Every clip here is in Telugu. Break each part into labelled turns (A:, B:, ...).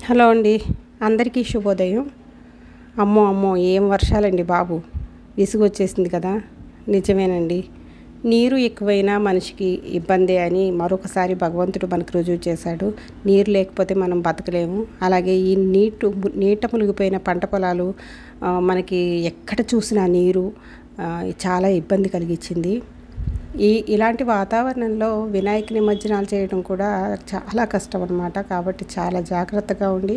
A: హలో అండి, అందరికీ శుభోదయం. అమ్మో అమ్మో ఏం వర్షాలండి బాబు, విసుగు వచ్చేసింది కదా. నిజమేనండి, నీరు ఎక్కువైనా మనిషికి ఇబ్బందే అని మరొకసారి భగవంతుడు మనకు రుజువు చేశాడు. నీరు లేకపోతే మనం బతకలేము. అలాగే ఈ నీట మునిగిపోయిన పంట పొలాలు మనకి ఎక్కడ చూసినా నీరు చాలా ఇబ్బంది కలిగించింది. ఇలాంటి వాతావరణంలో వినాయక నిమజ్జనాలు చేయడం కూడా చాలా కష్టం అన్నమాట. కాబట్టి చాలా జాగ్రత్తగా ఉండి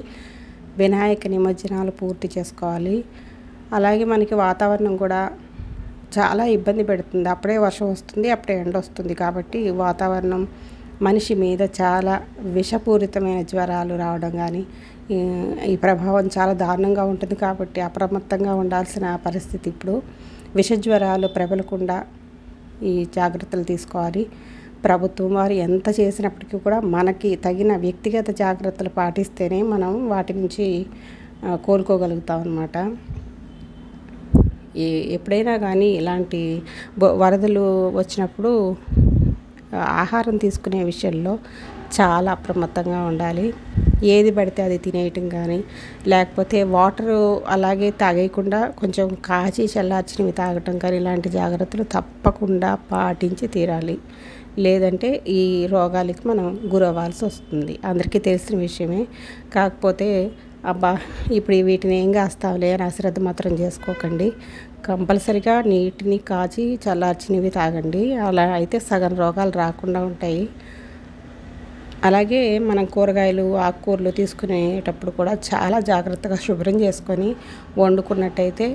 A: వినాయక నిమజ్జనాలు పూర్తి చేసుకోవాలి. అలాగే మనకి వాతావరణం కూడా చాలా ఇబ్బంది పెడుతుంది. అప్పుడే వర్షం వస్తుంది, అప్పుడే ఎండ వస్తుంది. కాబట్టి వాతావరణం మనిషి మీద చాలా విషపూరితమైన జ్వరాలు రావడం కానీ ఈ ప్రభావం చాలా దారుణంగా ఉంటుంది. కాబట్టి అప్రమత్తంగా ఉండాల్సిన పరిస్థితి. ఇప్పుడు విష జ్వరాలు ప్రబలకుండా ఈ జాగ్రత్తలు తీసుకోవాలి. ప్రభుత్వం వారు ఎంత చేసినప్పటికీ కూడా మనకి తగిన వ్యక్తిగత జాగ్రత్తలు పాటిస్తేనే మనం వాటి నుంచి కోలుకోగలుగుతాం అన్నమాట. ఎప్పుడైనా కానీ ఇలాంటి వరదలు వచ్చినప్పుడు ఆహారం తీసుకునే విషయంలో చాలా అప్రమత్తంగా ఉండాలి. ఏది పడితే అది తినేయటం కానీ, లేకపోతే వాటరు అలాగే తాగేయకుండా కొంచెం కాచి చల్లార్చినవి తాగటం కానీ, ఇలాంటి జాగ్రత్తలు తప్పకుండా పాటించి తీరాలి. లేదంటే ఈ రోగాలకి మనం గురవ్వాల్సి వస్తుంది. అందరికీ తెలిసిన విషయమే. కాకపోతే అబ్బా ఇప్పుడు వీటిని ఏం కాస్తావులే అని అశ్రద్ధ మాత్రం చేసుకోకండి. కంపల్సరిగా నీటిని కాచి చల్లార్చినవి తాగండి. అలా అయితే సగం రోగాలు రాకుండా ఉంటాయి. అలాగే మనం కూరగాయలు ఆకుకూరలు తీసుకునేటప్పుడు కూడా చాలా జాగ్రత్తగా శుభ్రం చేసుకొని వండుకున్నట్టయితే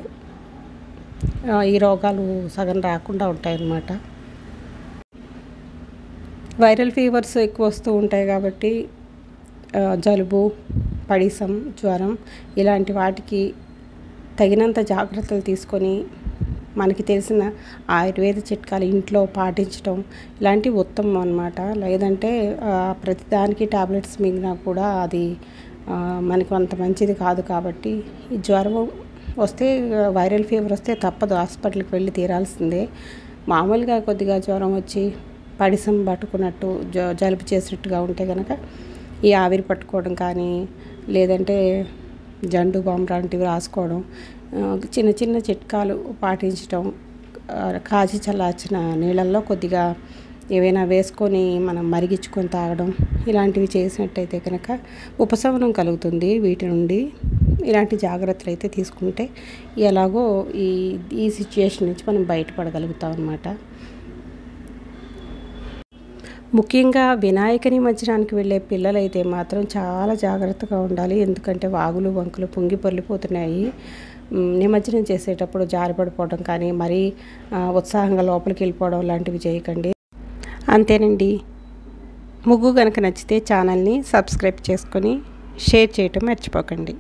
A: ఈ రోగాలు సగం రాకుండా ఉంటాయన్నమాట. వైరల్ ఫీవర్స్ ఎక్కువ వస్తూ ఉంటాయి కాబట్టి జలుబు, పడిసం, జ్వరం ఇలాంటి వాటికి తగినంత జాగ్రత్తలు తీసుకొని మనకి తెలిసిన ఆయుర్వేద చిట్కాలు ఇంట్లో పాటించడం ఇలాంటివి ఉత్తమం అన్నమాట. లేదంటే ప్రతిదానికి టాబ్లెట్స్ మింగినా కూడా అది మనకు అంత మంచిది కాదు. కాబట్టి ఈ జ్వరం వస్తే, వైరల్ ఫీవర్ వస్తే తప్పదు, హాస్పిటల్కి వెళ్ళి తీరాల్సిందే. మామూలుగా కొద్దిగా జ్వరం వచ్చి పడిసం పట్టుకున్నట్టు జలుబు చేసినట్టుగా ఉంటే కనుక ఈ ఆవిరి పట్టుకోవడం కానీ, లేదంటే జండు బామ్ లాంటివి రాసుకోవడం, చిన్న చిన్న చిట్కాలు పాటించడం, కాచి చల్లార్చిన నీళ్ళల్లో కొద్దిగా ఏవైనా వేసుకొని మనం మరిగించుకొని తాగడం ఇలాంటివి చేసినట్టయితే కనుక ఉపశమనం కలుగుతుంది వీటి నుండి. ఇలాంటి జాగ్రత్తలు అయితే తీసుకుంటే ఎలాగో ఈ సిచ్యుయేషన్ నుంచి మనం బయటపడగలుగుతాం అన్నమాట. ముఖ్యంగా వినాయక నిమజ్జనానికి వెళ్ళే పిల్లలైతే మాత్రం చాలా జాగ్రత్తగా ఉండాలి. ఎందుకంటే వాగులు వంకులు పొంగి పొర్లిపోతున్నాయి. నిమజ్జనం చేసేటప్పుడు జారిపడిపోవడం కానీ, మరీ ఉత్సాహంగా లోపలికి వెళ్ళిపోవడం లాంటివి చేయకండి. అంతేనండి. ముగ్గు కనుక నచ్చితే ఛానల్ని సబ్స్క్రైబ్ చేసుకొని షేర్ చేయటం మర్చిపోకండి.